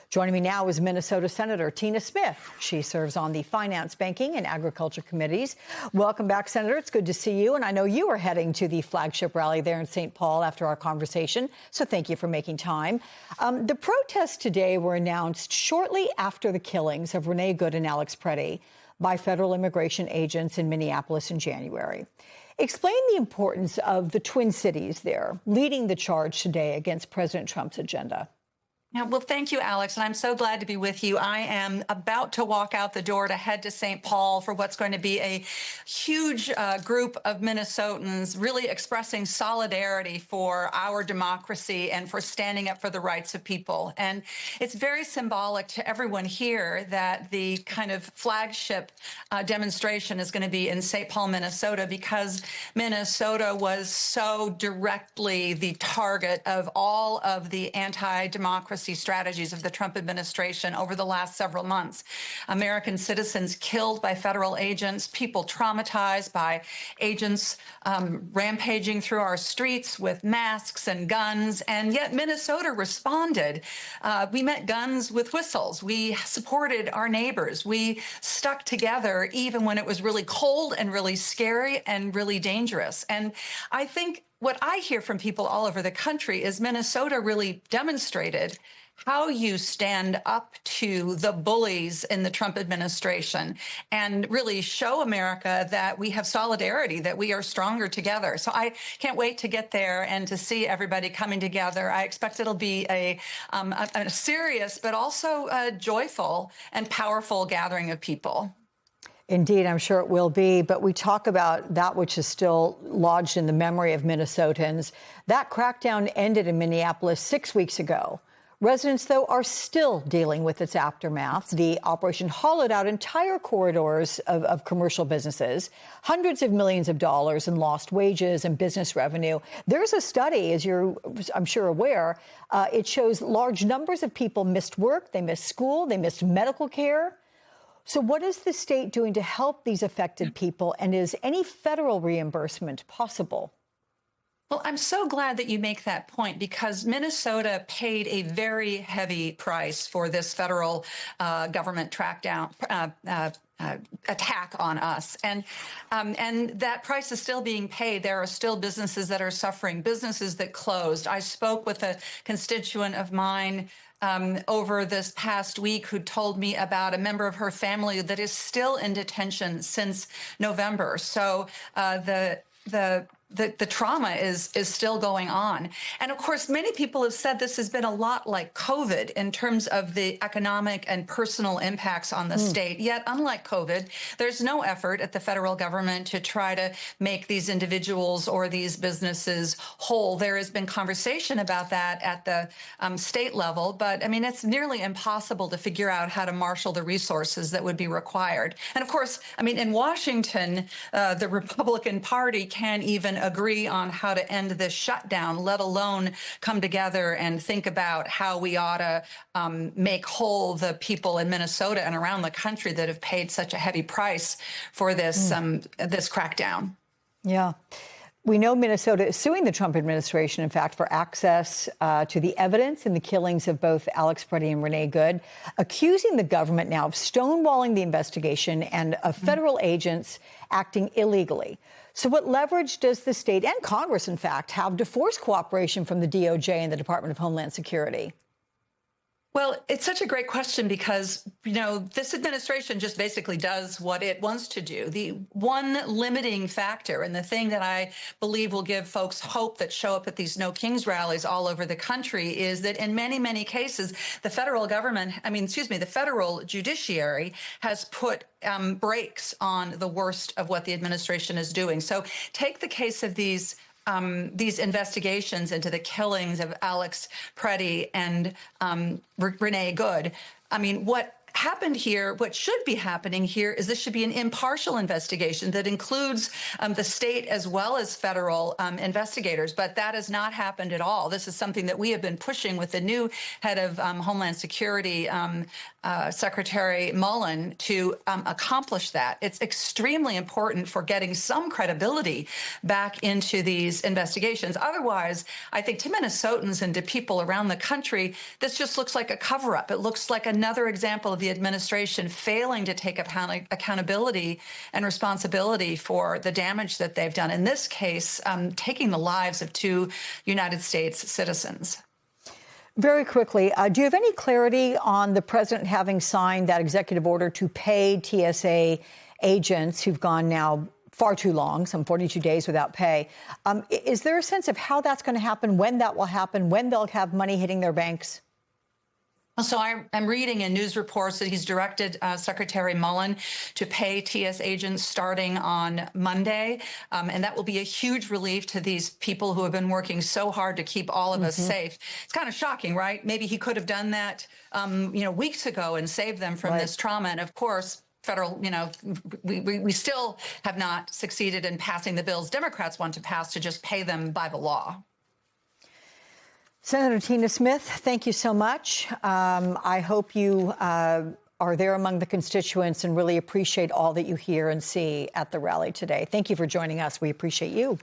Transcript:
Joining me now is Minnesota Senator Tina Smith. She serves on the Finance, Banking, and Agriculture committees. Welcome back, Senator. It's good to see you. And I know you are heading to the flagship rally there in St. Paul after our conversation, so thank you for making time. The protests today were announced shortly after the killings of Renee Good and Alex Preddy by federal immigration agents in Minneapolis in January. Explain the importance of the Twin Cities there leading the charge today against President Trump's agenda. Yeah, well, thank you, Alex, and I'm so glad to be with you. I am about to walk out the door to head to St. Paul for what's going to be a huge group of Minnesotans really expressing solidarity for our democracy and for standing up for the rights of people. And it's very symbolic to everyone here that the kind of flagship demonstration is going to be in St. Paul, Minnesota, because Minnesota was so directly the target of all of the anti-democracy strategies of the Trump administration over the last several months. American citizens killed by federal agents, people traumatized by agents rampaging through our streets with masks and guns, and yet Minnesota responded. We met guns with whistles. We supported our neighbors. We stuck together even when it was really cold and really scary and really dangerous. And I think what I hear from people all over the country is Minnesota really demonstrated how you stand up to the bullies in the Trump administration and really show America that we have solidarity, that we are stronger together. So I can't wait to get there and to see everybody coming together. I expect it'll be a serious but also a joyful and powerful gathering of people. Indeed, I'm sure it will be. But we talk about that which is still lodged in the memory of Minnesotans. That crackdown ended in Minneapolis 6 weeks ago. Residents, though, are still dealing with its aftermath. The operation hollowed out entire corridors of commercial businesses, hundreds of millions of dollars in lost wages and business revenue. There's a study, as you're, I'm sure, aware. It shows large numbers of people missed work, they missed school, they missed medical care. So what is the state doing to help these affected people, and is any federal reimbursement possible? Well, I'm so glad that you make that point, because Minnesota paid a very heavy price for this federal government crackdown attack on us. And that price is still being paid. There are still businesses that are suffering, businesses that closed. I spoke with a constituent of mine over this past week who told me about a member of her family that is still in detention since November. So the trauma is still going on. And of course, many people have said this has been a lot like COVID in terms of the economic and personal impacts on the state. Yet, unlike COVID, there's no effort at the federal government to try to make these individuals or these businesses whole. There has been conversation about that at the state level, but I mean, it's nearly impossible to figure out how to marshal the resources that would be required. And of course, I mean, in Washington, the Republican Party can't even agree on how to end this shutdown, let alone come together and think about how we ought to make whole the people in Minnesota and around the country that have paid such a heavy price for this this crackdown. Yeah. We know Minnesota is suing the Trump administration, in fact, for access to the evidence in the killings of both Alex Preddy and Renee Good, accusing the government now of stonewalling the investigation and of federal agents acting illegally. So what leverage does the state and Congress, in fact, have to force cooperation from the DOJ and the Department of Homeland Security? Well, it's such a great question because, you know, this administration just basically does what it wants to do. The one limiting factor and the thing that I believe will give folks hope that show up at these No Kings rallies all over the country is that in many, many cases, the federal government, the federal judiciary has put brakes on the worst of what the administration is doing. So take the case of these investigations into the killings of Alex Preddy and Renee Good. I mean, what happened here, what should be happening here is this should be an impartial investigation that includes the state as well as federal investigators. But that has not happened at all. This is something that we have been pushing with the new head of Homeland Security, Secretary Mullen, to accomplish that. It's extremely important for getting some credibility back into these investigations. Otherwise, I think to Minnesotans and to people around the country, this just looks like a cover-up. It looks like another example of the administration failing to take accountability and responsibility for the damage that they've done. In this case, taking the lives of 2 United States citizens. Very quickly, do you have any clarity on the president having signed that executive order to pay TSA agents who've gone now far too long, some 42 days without pay? Is there a sense of how that's going to happen, when that will happen, when they'll have money hitting their banks? So I'm reading in news reports that he's directed Secretary Mullen to pay TS agents starting on Monday. And that will be a huge relief to these people who have been working so hard to keep all of us safe. It's kind of shocking, right? Maybe he could have done that, weeks ago and saved them from this trauma. And of course, federal, we still have not succeeded in passing the bills Democrats want to pass to just pay them by the law. Senator Tina Smith, thank you so much. I hope you are there among the constituents and really appreciate all that you hear and see at the rally today. Thank you for joining us. We appreciate you.